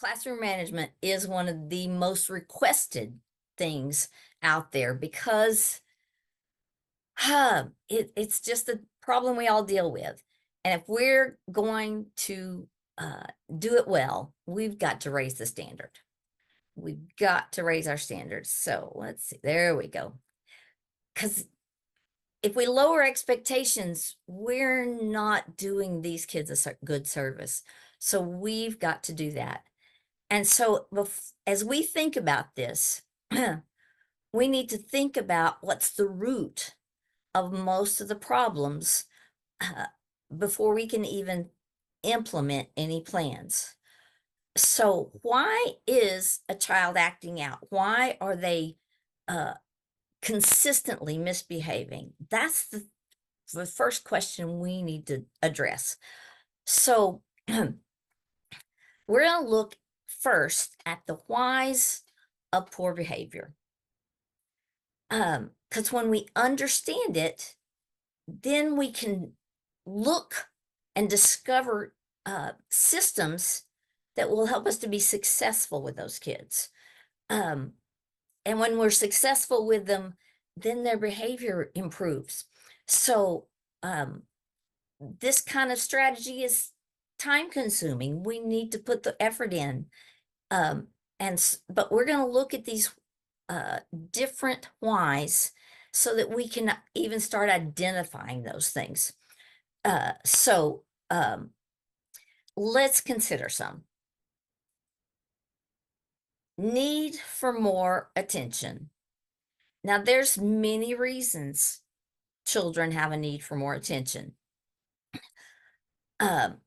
classroom management is one of the most requested things out there because it's just a problem we all deal with. And if we're going to uh, do it well, we've got to raise the standard. We've got to raise our standards. So let's see. There we go. Because if we lower expectations, we're not doing these kids a good service. So we've got to do that. And so, as we think about this, we need to think about what's the root of most of the problems uh, before we can even implement any plans. So, why is a child acting out? Why are they uh, consistently misbehaving? That's the first question we need to address. So, we're going to look first at the whys of poor behavior. Because when we understand it, then we can look and discover systems that will help us to be successful with those kids. Um, and when we're successful with them, then their behavior improves. So, this kind of strategy is time consuming. We need to put the effort in. Um, but we're going to look at these different whys so that we can even start identifying those things. So let's consider some. Need for more attention. Now, there's many reasons children have a need for more attention. Um,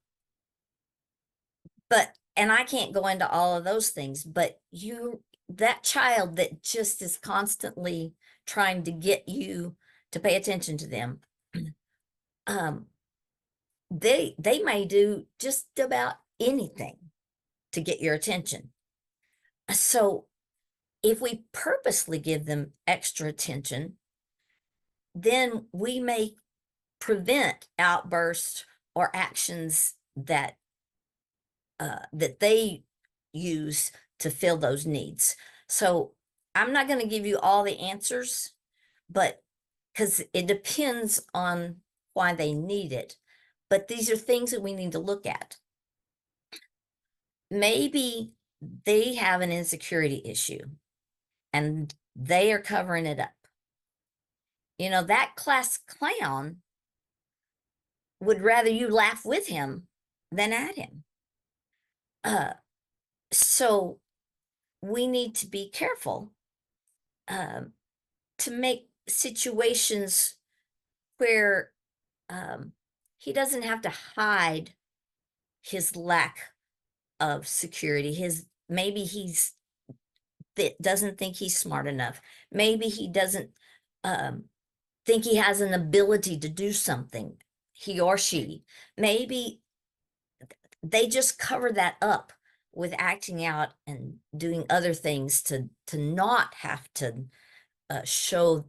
and I can't go into all of those things, but that child that just is constantly trying to get you to pay attention to them, um, they may do just about anything to get your attention. So if we purposely give them extra attention, then we may prevent outbursts or actions that they use to fill those needs. So I'm not going to give you all the answers, but because it depends on why they need it. But these are things that we need to look at. Maybe they have an insecurity issue and they are covering it up. That class clown would rather you laugh with him than at him. So we need to be careful um, to make situations where he doesn't have to hide his lack of security. Maybe he's that doesn't think he's smart enough. Maybe he doesn't um, think he has an ability to do something. He or she. Maybe they just cover that up with acting out and doing other things to not have to show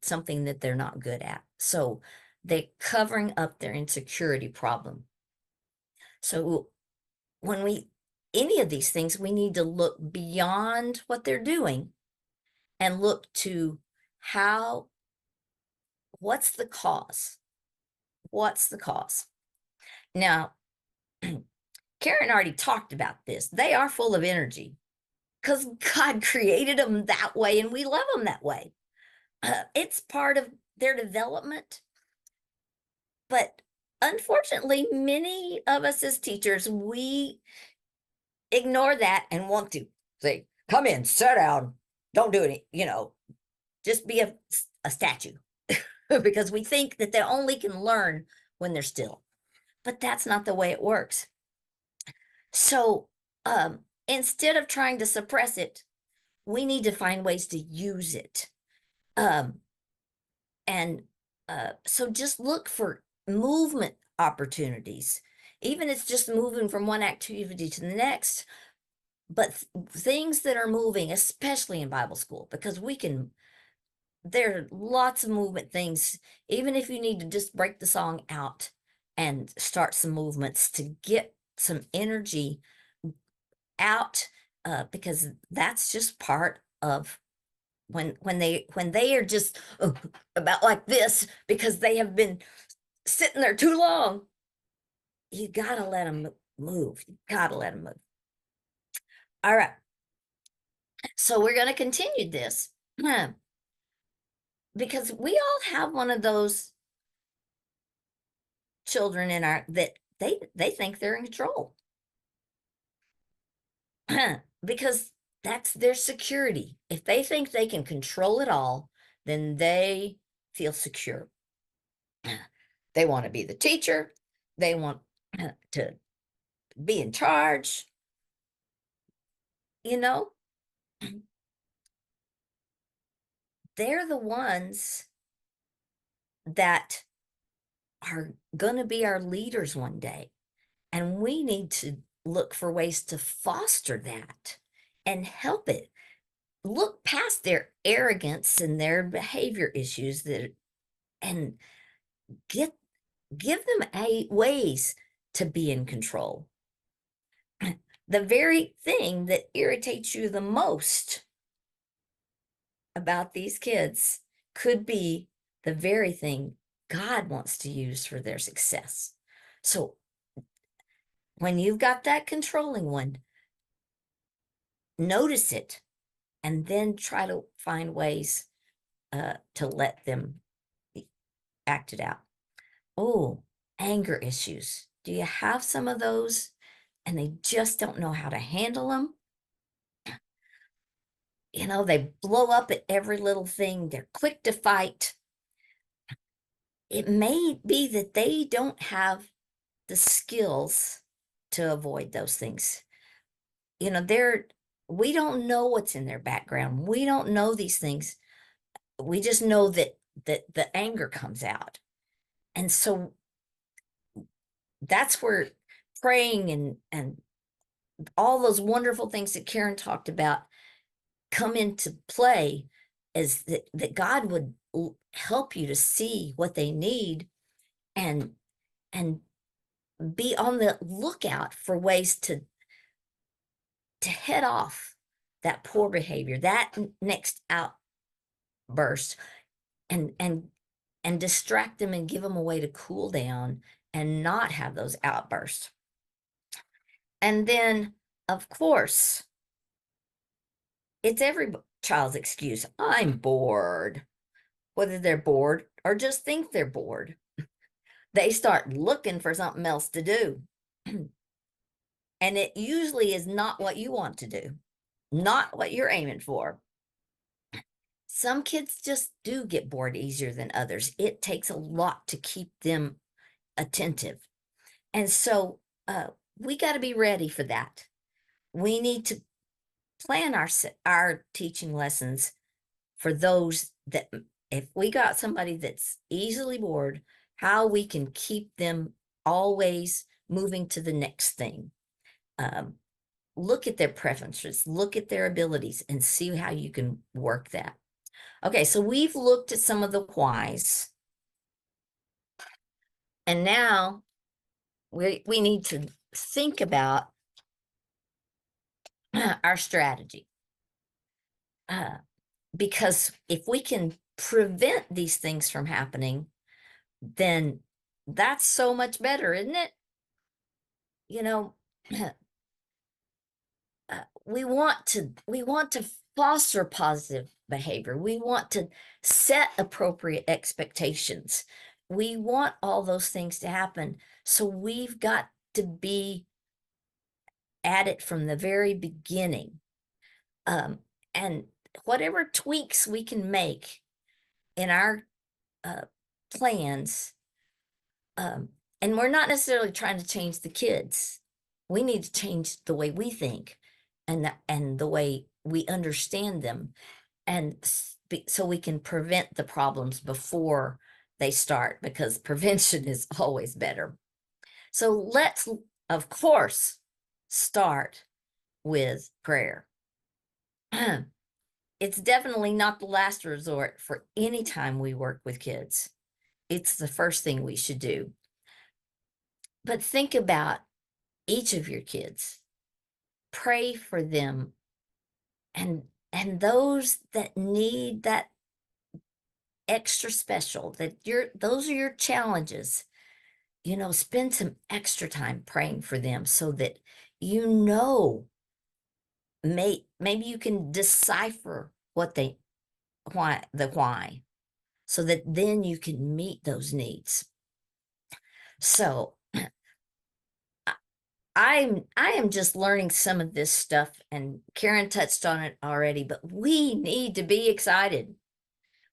something that they're not good at. So they're covering up their insecurity problem. So when any of these things, we need to look beyond what they're doing and look to what's the cause? What's the cause? Now, Karen already talked about this. They are full of energy because God created them that way and we love them that way. It's part of their development. But unfortunately, many of us as teachers, we ignore that and want to say, come in, sit down, don't do any, just be a statue because we think that they only can learn when they're still. But that's not the way it works. So instead of trying to suppress it, we need to find ways to use it. And so just look for movement opportunities, even if it's just moving from one activity to the next, but things that are moving, especially in Bible school, because there are lots of movement things, even if you need to just break the song out and start some movements to get some energy out, because that's just part of when they are just about like this because they have been sitting there too long. You gotta let them move. You gotta let them move. All right. So we're going to continue this because we all have one of those children in our that they think they're in control because that's their security. If they think they can control it all, then they feel secure. They want to be the teacher. They want to be in charge. You know, they're the ones that are going to be our leaders one day. And we need to look for ways to foster that and help it. Look past their arrogance and their behavior issues and give them ways to be in control. The very thing that irritates you the most about these kids could be the very thing God wants to use for their success. So when you've got that controlling one, notice it and then try to find ways to let them act it out. Oh, anger issues. Do you have some of those and they just don't know how to handle them? You know, they blow up at every little thing. They're quick to fight. It may be that they don't have the skills to avoid those things. You know, we don't know what's in their background. We don't know these things. We just know that the anger comes out. And so that's where praying and all those wonderful things that Karen talked about come into play, is that God would help you to see what they need and be on the lookout for ways to head off that poor behavior, that next outburst, and distract them and give them a way to cool down and not have those outbursts. And then, of course, it's every child's excuse. I'm bored. Whether they're bored or just think they're bored, they start looking for something else to do. And it usually is not what you want to do, not what you're aiming for. Some kids just do get bored easier than others. It takes a lot to keep them attentive. And so we got to be ready for that. We need to plan our teaching lessons for those that, if we got somebody that's easily bored, how we can keep them always moving to the next thing. Look at their preferences, look at their abilities, and see how you can work that. Okay, so we've looked at some of the whys. And now we need to think about our strategy. Because if we can prevent these things from happening, then that's so much better, isn't it? You know, we want to foster positive behavior. We want to set appropriate expectations. We want all those things to happen. So we've got to be at it from the very beginning. And whatever tweaks we can make in our plans, and we're not necessarily trying to change the kids. We need to change the way we think and the way we understand them, and so we can prevent the problems before they start, because prevention is always better. So let's, of course, start with prayer. It's definitely not the last resort for any time we work with kids. It's the first thing we should do. But think about each of your kids. pray for them, and those that need that extra special, that those are your challenges, spend some extra time praying for them so that you know maybe you can decipher why, so that then you can meet those needs. So I am just learning some of this stuff, and Karen touched on it already, but we need to be excited.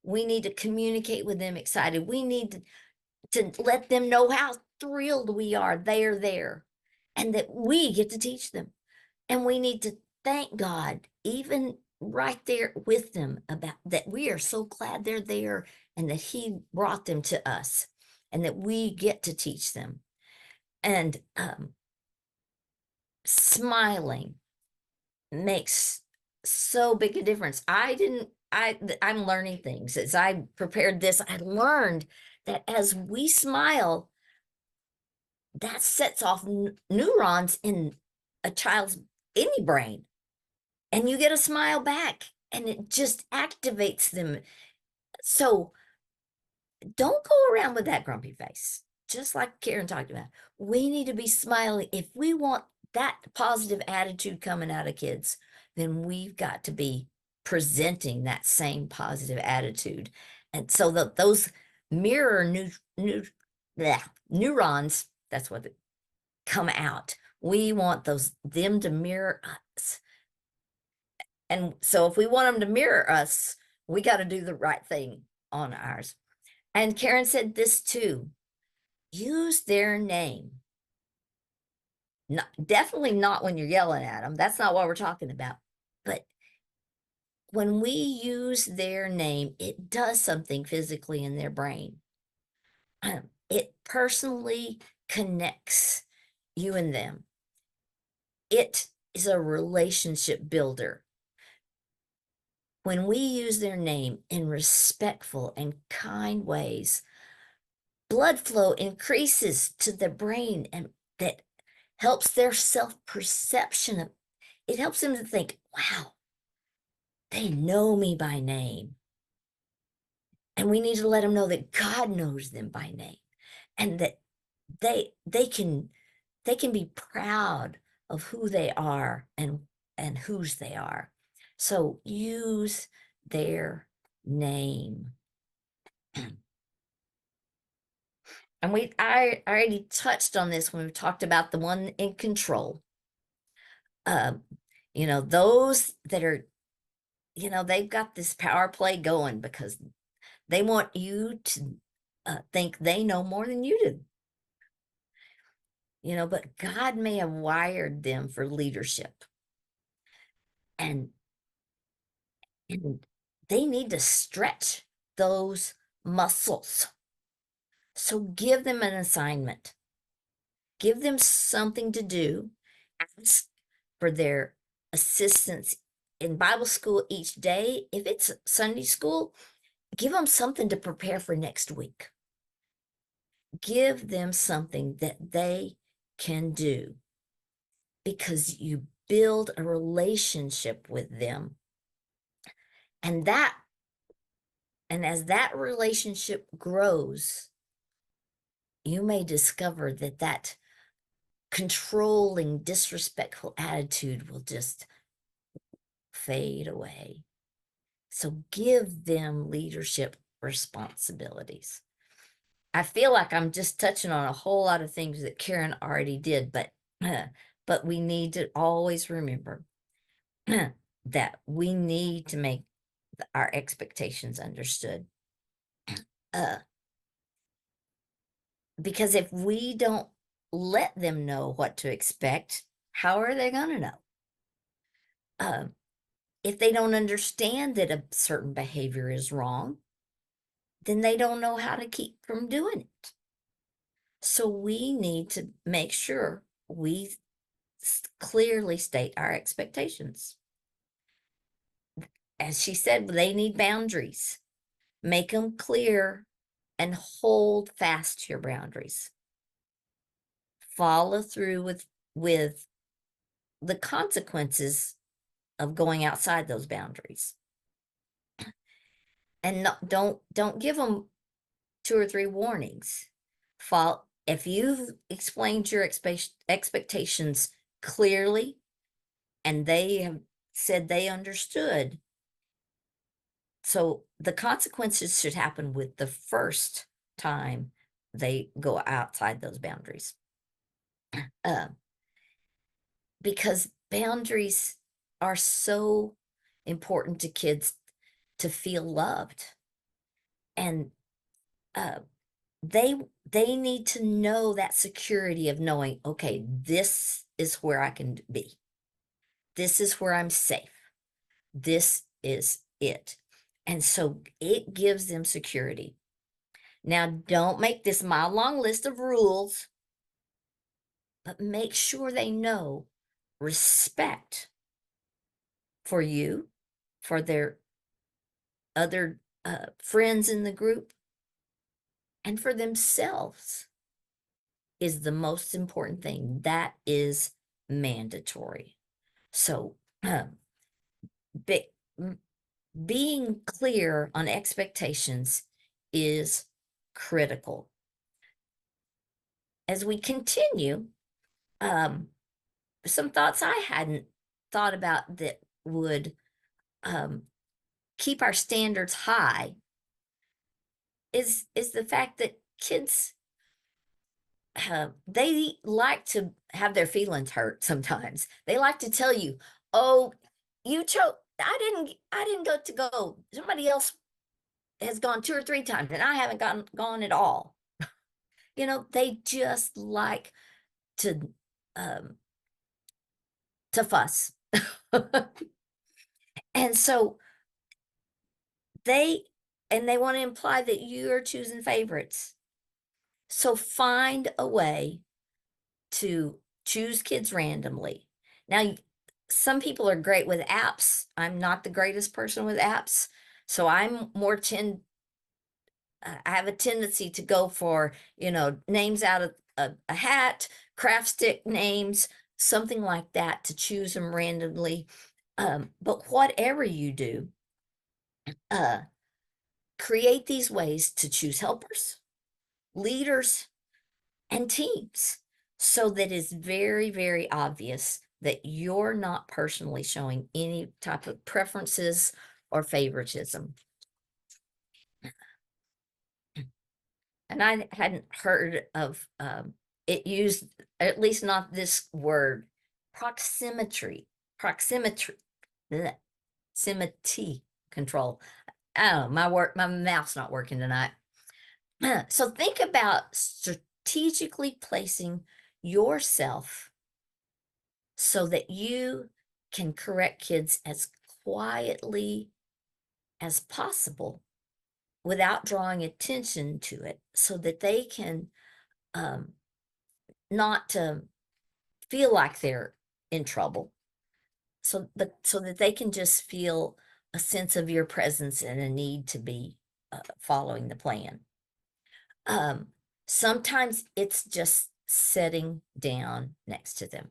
We need to communicate with them excited. We need to let them know how thrilled we are they're there and that we get to teach them. And we need to thank God, even right there with them, about that we are so glad they're there and that He brought them to us and that we get to teach them. And smiling makes so big a difference. I'm learning things. As I prepared this, I learned that as we smile, that sets off neurons in a child's any brain, and you get a smile back, and it just activates them. So don't go around with that grumpy face, just like Karen talked about. We need to be smiling. If we want that positive attitude coming out of kids, then we've got to be presenting that same positive attitude. And so that those mirror neurons, that's what come out. We want them to mirror us. And so if we want them to mirror us, we got to do the right thing on ours. And Karen said this too: use their name. Definitely not when you're yelling at them. That's not what we're talking about. But when we use their name, it does something physically in their brain. It personally connects you and them. It is a relationship builder. When we use their name in respectful and kind ways, blood flow increases to the brain, and that helps their self-perception. It helps them to think, wow, they know me by name. And we need to let them know that God knows them by name, and that they can be proud of who they are and whose they are. So use their name. And I already touched on this when we talked about the one in control. Those that are, they've got this power play going because they want you to think they know more than you do. But God may have wired them for leadership. And they need to stretch those muscles. So give them an assignment. Give them something to do. Ask for their assistance in Bible school each day. If it's Sunday school, give them something to prepare for next week. Give them something that they can do, because you build a relationship with them. And as that relationship grows, you may discover that controlling, disrespectful attitude will just fade away. So give them leadership responsibilities. I feel like I'm just touching on a whole lot of things that Karen already did, but we need to always remember that we need to make our expectations understood. Because if we don't let them know what to expect, how are they going to know? If they don't understand that a certain behavior is wrong, then they don't know how to keep from doing it. So we need to make sure we clearly state our expectations. As she said, they need boundaries. Make them clear and hold fast to your boundaries. Follow through with the consequences of going outside those boundaries. And don't give them 2 or 3 warnings. If you've explained your expectations clearly and they have said they understood, so the consequences should happen with the first time they go outside those boundaries. Uh, because boundaries are so important to kids to feel loved. And uh, they need to know that security of knowing, okay, this is where I can be. This is where I'm safe. This is it. And so it gives them security. Now, don't make this mile long list of rules, but make sure they know respect for you, for their other friends in the group, and for themselves is the most important thing. That is mandatory. So, be, being clear on expectations is critical. As we continue, some thoughts I hadn't thought about that would keep our standards high is the fact that kids they like to have their feelings hurt sometimes. They like to tell you, "Oh, you chose. I didn't go to go. Somebody else has gone 2 or 3 times, and I haven't gone at all." They just like to um, fuss, and so they they want to imply that you are choosing favorites. So find a way to choose kids randomly. Now, some people are great with apps. I'm not the greatest person with apps. So I have a tendency to go for, names out of a hat, craft stick names, something like that to choose them randomly. But whatever you do, uh, create these ways to choose helpers, leaders, and teams so that it's very, very obvious that you're not personally showing any type of preferences or favoritism. And I hadn't heard of it used, at least not this word, proximity, proximity, bleh, proximity control. Oh, my mouth's not working tonight. So think about strategically placing yourself so that you can correct kids as quietly as possible without drawing attention to it so that they can um, not feel like they're in trouble, so that they can just feel a sense of your presence and a need to be following the plan. um, Sometimes it's just sitting down next to them.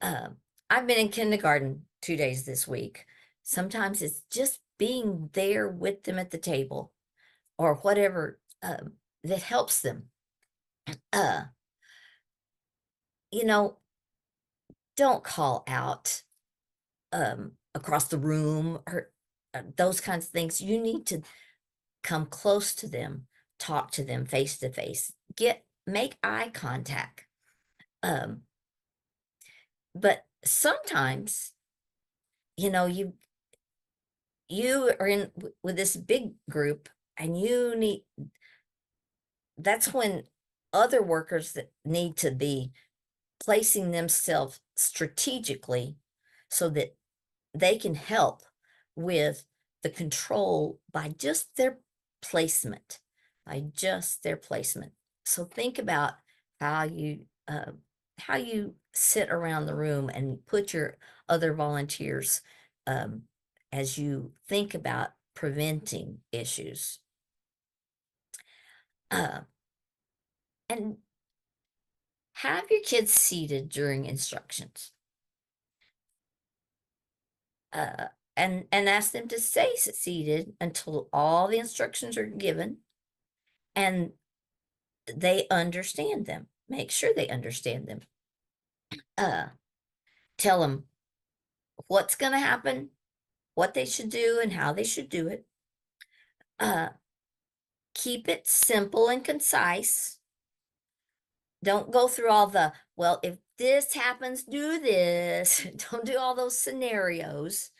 um, I've been in kindergarten 2 days this week. Sometimes it's just being there with them at the table or whatever that helps them. uh, you know don't call out across the room or those kinds of things. You need to come close to them, talk to them face to face, make eye contact. um, but sometimes, you know you you are in with this big group, and that's when other workers that need to be placing themselves strategically so that they can help with the control by just their placement, So think about how you sit around the room and put your other volunteers um, as you think about preventing issues. Uh, and have your kids seated during instructions. And ask them to stay seated until all the instructions are given and they understand them. Make sure they understand them. Tell them what's going to happen, what they should do, and how they should do it. Keep it simple and concise. Don't go through all the, well, if this happens, do this. Don't do all those scenarios,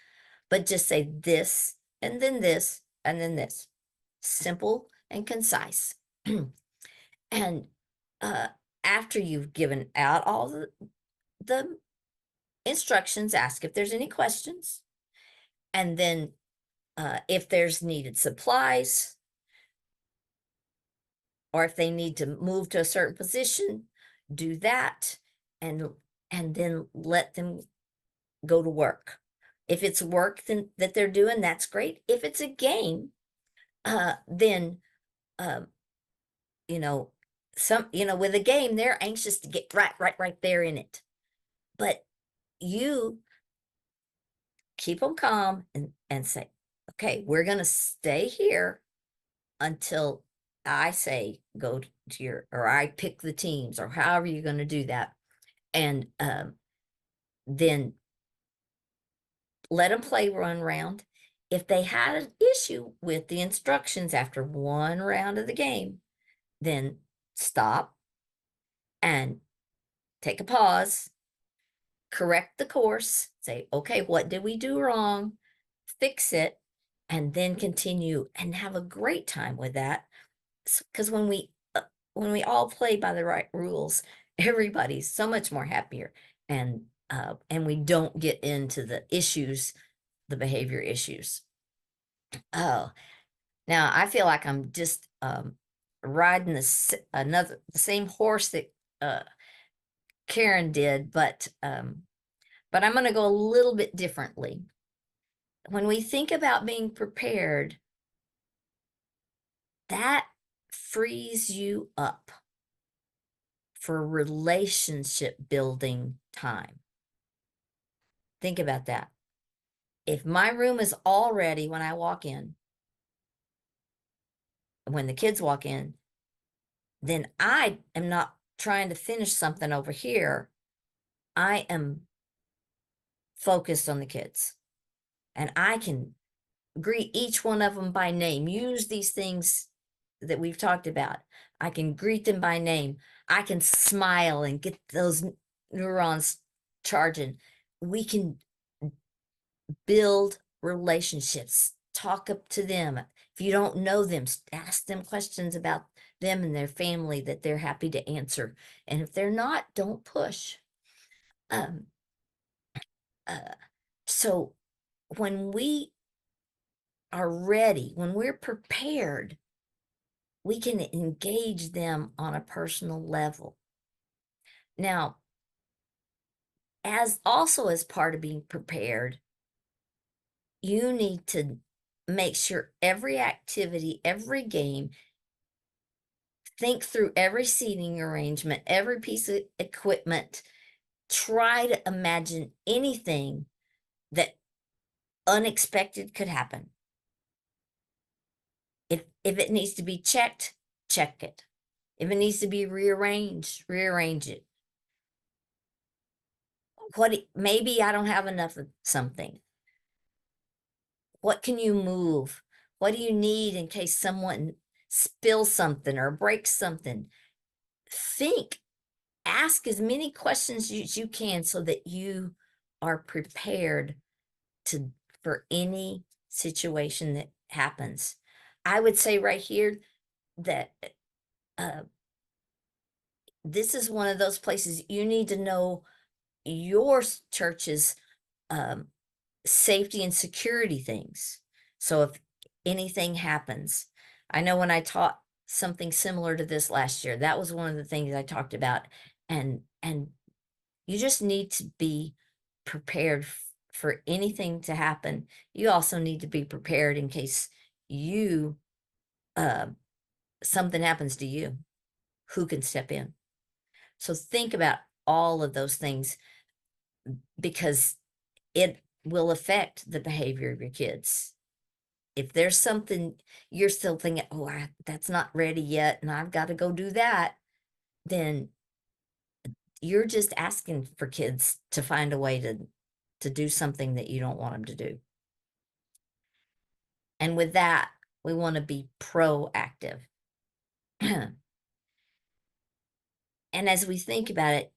but just say this, and then this, and then this. Simple and concise. And after you've given out all the instructions, ask if there's any questions. And then if there's needed supplies, or if they need to move to a certain position, do that, and then let them go to work. If it's work that they're doing, that's great. If it's a game, then you know, with a game, they're anxious to get right there in it. But you keep them calm and say, okay, we're going to stay here until I say go to or I pick the teams, or however you're going to do that. And then let them play one round. If they had an issue with the instructions after one round of the game, then stop and take a pause, correct the course, say, okay, what did we do wrong? Fix it, and then continue and have a great time with that. Because when we all play by the right rules, everybody's so much more happier, and we don't get into the issues, the behavior issues. Oh, now I feel like I'm just riding the same horse that Karen did, but I'm going to go a little bit differently. When we think about being prepared, that frees you up for relationship building time. Think about that. If my room is all ready when I walk in, when the kids walk in, then I am not trying to finish something over here. I am focused on the kids, and I can greet each one of them by name. Use these things that we've talked about. I can greet them by name. I can smile and get those neurons charging. We can build relationships, talk up to them. If you don't know them, ask them questions about them and their family that they're happy to answer. And if they're not, don't push. So when we are ready, when we're prepared, we can engage them on a personal level. Now, as part of being prepared, you need to make sure every activity, every game, think through every seating arrangement, every piece of equipment. Try to imagine anything that unexpected could happen. If it needs to be checked, check it. If it needs to be rearranged, rearrange it. Maybe I don't have enough of something. What can you move? What do you need in case someone spills something or breaks something? Ask as many questions as you can so that you are prepared for any situation that happens. I would say right here that this is one of those places you need to know your church's safety and security things. So if anything happens, I know when I taught something similar to this last year, that was one of the things I talked about. And you just need to be prepared for anything to happen. You also need to be prepared in case something happens to you. Who can step in? So think about all of those things because it will affect the behavior of your kids. If there's something you're still thinking, oh, that's not ready yet, and I've got to go do that, then you're just asking for kids to find a way to do something that you don't want them to do. And with that, we want to be proactive. And as we think about it,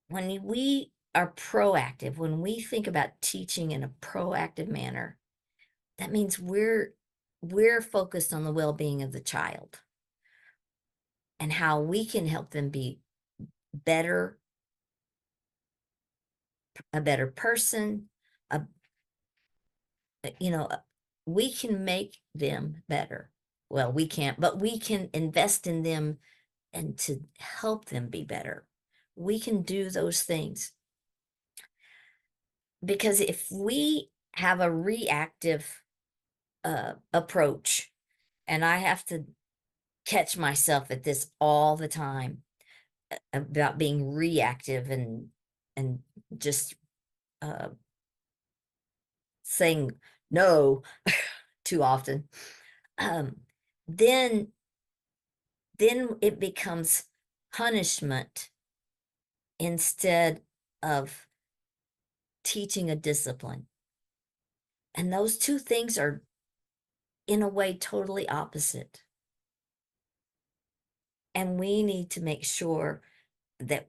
when we are proactive, when we think about teaching in a proactive manner, that means we're focused on the well-being of the child and how we can help them be better, a better person, a we can make them better. Well, we can't, but we can invest in them and to help them be better. We can do those things. Because if we have a reactive approach, and I have to catch myself at this all the time about being reactive and just uh, saying no too often, um, then it becomes punishment instead of teaching a discipline. And those two things are, in a way, totally opposite. And we need to make sure that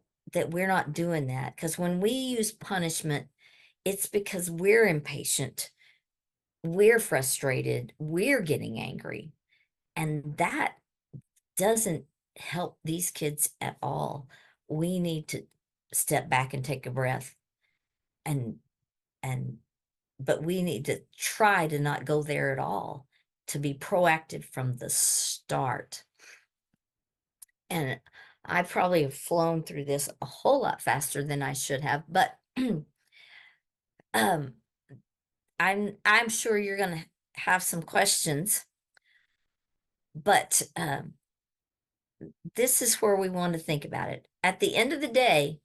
we're not doing that, because when we use punishment, it's because we're impatient, we're frustrated, we're getting angry, and that doesn't help these kids at all. We need to step back and take a breath, and and but we need to try to not go there at all, to be proactive from the start. And I probably have flown through this a whole lot faster than I should have, but um I'm sure you're going to have some questions, but this is where we want to think about it. At the end of the day,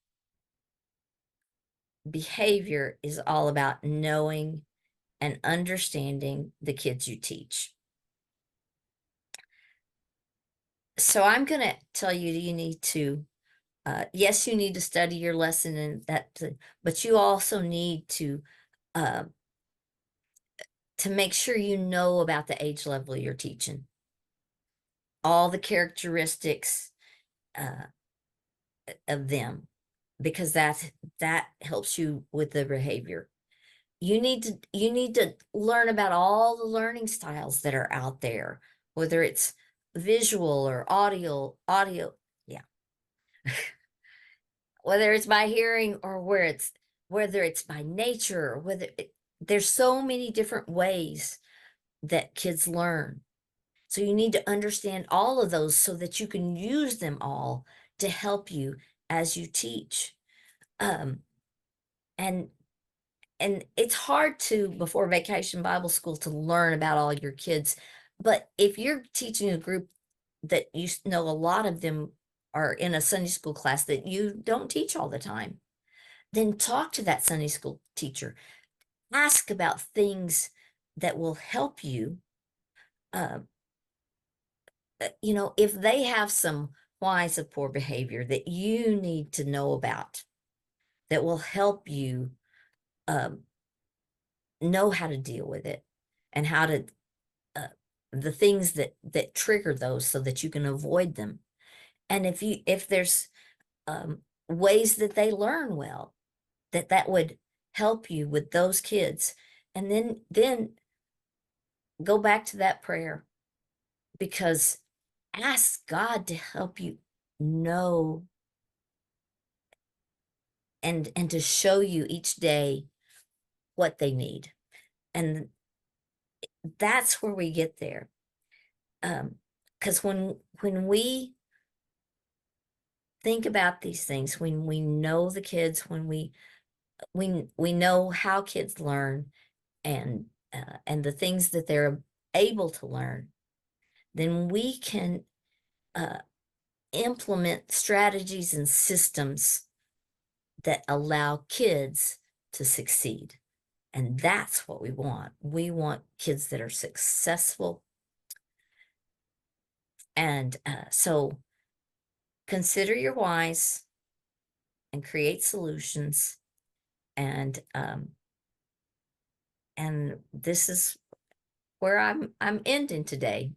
behavior is all about knowing and understanding the kids you teach. So I'm going to tell you, you need to, yes, you need to study your lesson and that, but you also need uh, to make sure you know about the age level you're teaching, all the characteristics uh, of them, because that helps you with the behavior. You need to learn about all the learning styles that are out there, whether it's visual or audio, yeah, whether it's by hearing or whether it's by nature, there's so many different ways that kids learn. So you need to understand all of those so that you can use them all to help you as you teach. Um, and it's hard to, before Vacation Bible School, to learn about all your kids. But if you're teaching a group that you know a lot of them are in a Sunday school class that you don't teach all the time, then talk to that Sunday school teacher. Ask about things that will help you. Uh, if they have some whys of poor behavior that you need to know about, that will help you um, know how to deal with it and how to uh, the things that trigger those so that you can avoid them. And if there's ways that they learn well, that would help you with those kids. And then go back to that prayer, because ask God to help you know and to show you each day what they need. And that's where we get there. Because when we think about these things, when we know the kids, when we know how kids learn, and the things that they're able to learn, then we can implement strategies and systems that allow kids to succeed. And that's what we want. We want kids that are successful. And so consider your whys and create solutions. And this is where I'm ending today.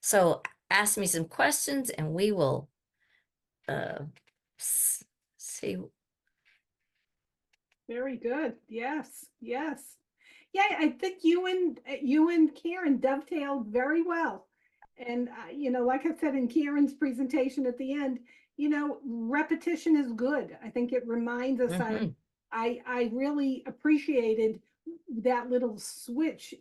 So ask me some questions and we will see. Very good. Yes, yes. Yeah, I think you and Karen dovetailed very well. And like I said in Karen's presentation at the end, repetition is good. I think it reminds us. Mhm. I really appreciated that little switch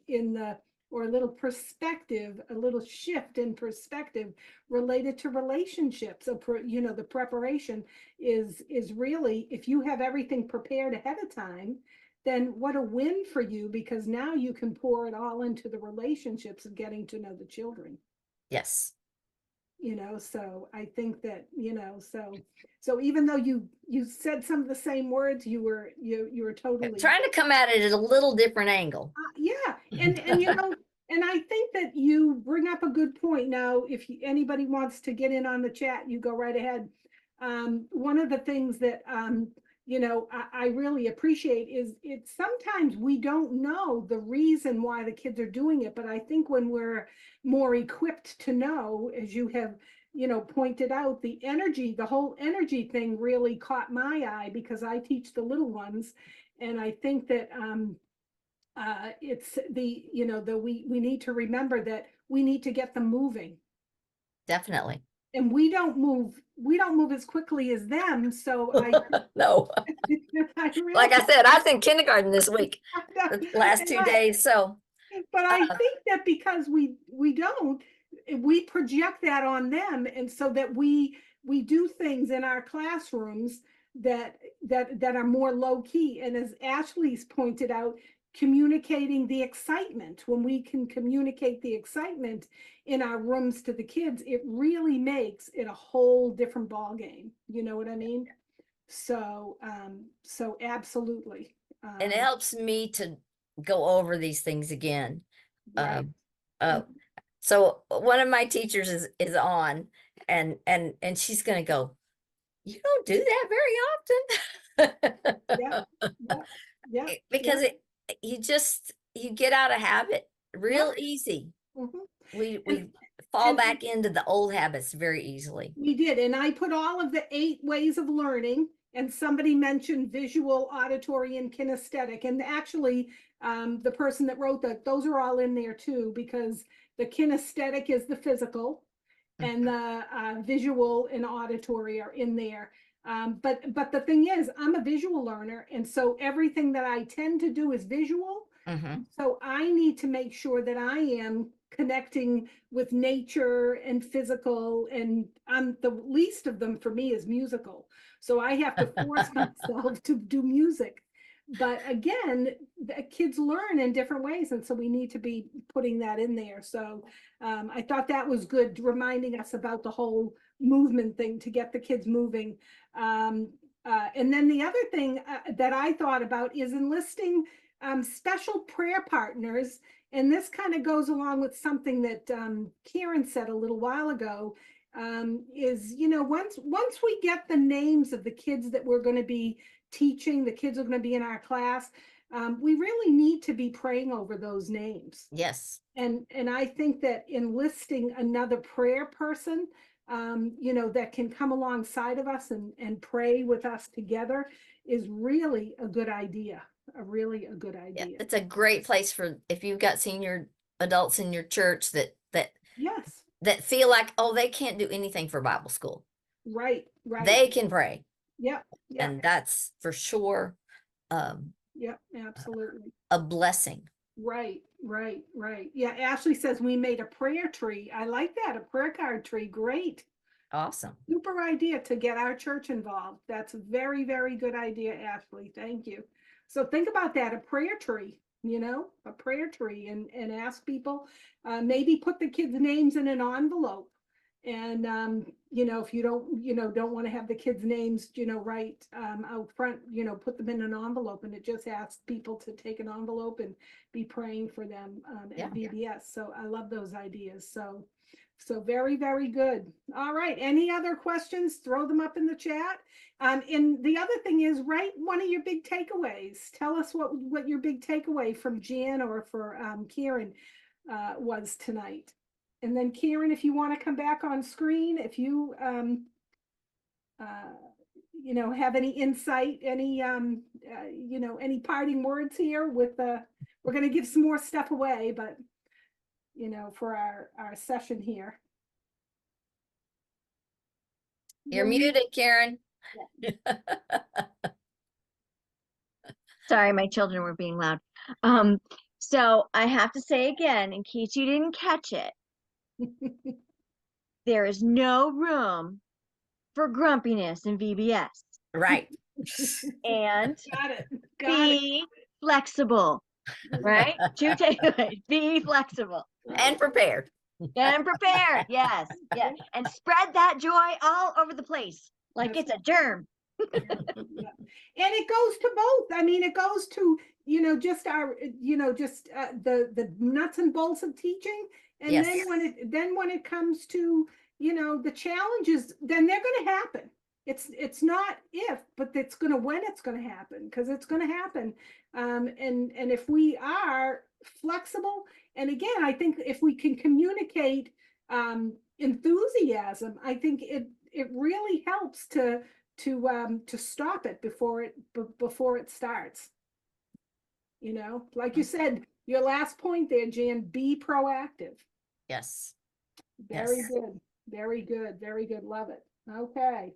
or a little perspective, a little shift in perspective related to relationships. So, the preparation is really, if you have everything prepared ahead of time, then what a win for you, because now you can pour it all into the relationships of getting to know the children. Yes. So I think that, so even though you said some of the same words, you were totally Trying to come at it at a little different angle. yeah. And and I think that you bring up a good point. Now, if anybody wants to get in on the chat, you go right ahead. One of the things that I really appreciate is sometimes we don't know the reason why the kids are doing it, but I think when we're more equipped to know, as you have pointed out, the whole energy thing really caught my eye, because I teach the little ones, and I think that it's we need to remember that we need to get them moving, Definitely. and we don't move as quickly as them. So No. I Like really, I said, I was in kindergarten this week, the last and 2 days. So but I uh, think that because we don't, we project that on them, and so that we do things in our classrooms that are more low key. And as Ashley's pointed out, communicating the excitement, when we can communicate the excitement in our rooms to the kids, it really makes it a whole different ball game. You know what I mean? So so absolutely. and it helps me to go over these things again. Right. Um, uh, so one of my teachers is on, and she's gonna go, you don't do that very Yeah, often. yeah, yeah, Because yeah, you get out of habit yeah. real easy. Mhm. And We fall and back into the old habits very easily. we did, and I put all of the 8 ways of learning, and somebody mentioned visual, auditory, and kinesthetic. And actually, the person that wrote that, those are all in there too, because the kinesthetic is the physical, and the visual and auditory are in there. But the thing is, I'm a visual learner, and so everything that I tend to do is visual. Mhm. So I need to make sure that I am connecting with nature and physical, and the least of them for me is musical. So I have to force myself to do music. But again, the kids learn in different ways, and so we need to be putting that in there. So I thought that was good, reminding us about the whole movement thing to get the kids moving. And then the other thing that I thought about is enlisting special prayer partners. And this kind of goes along with something that Karen said a little while ago. Is once we get the names of the kids that we're going to be teaching, the kids are going to be in our class, we really need to be praying over those names. Yes. And I think that enlisting another prayer person, that can come alongside of us and pray with us together, is really a good idea. Really a good Yeah, idea. it's a great place for if you've got senior adults in your church Yes, that feel like, oh, they can't do anything for Bible school. right, right. They can pray, Yep, yep, and that's for sure um, yep, absolutely. a blessing. Right, right, right. Yeah, Ashley says we made a prayer tree. I like that, a prayer card tree. Great. Awesome. Super idea to get our church involved. That's a very, very good idea, Ashley. Thank you. So think about that, a prayer tree, a prayer tree, and ask people, maybe put the kids' names in an envelope, And, you know, if you don't want to have the kids' names, right, out front, put them in an envelope, and it just asks people to take an envelope and be praying for them, Yeah. at VBS. So I love those ideas. So very, very good. All right. Any other questions? Throw them up in the chat. And the other thing is, write one of your big takeaways. Tell us what your big takeaway from Jan or for Karen was tonight. And then Karen, if you want to come back on screen, if you have any insight, any any parting words here with we're going to give some more stuff away, but for our session here. You're muted, Karen. Sorry, my children were being loud. So I have to say again, in case you didn't catch it, there is no room for grumpiness in VBS. Right. Got And it. be flexible, right? 2 takeaways. Be flexible And prepared. and prepared. Yes. Yeah. And spread that joy all over the place like it's a germ. Yeah. And it goes to both. I mean, it goes to, just our, just the nuts and bolts of teaching. And Yes. then when it comes to, the challenges, then they're going to happen. It's not if, but it's going to when it's going to happen, because it's going to happen. And if we are flexible, and again, I think if we can communicate enthusiasm, I think it really helps to stop it before it starts. Like you said, your last point there, Jan, be proactive. Yes. Very Yes. good. Very good. Very good. Love it. Okay.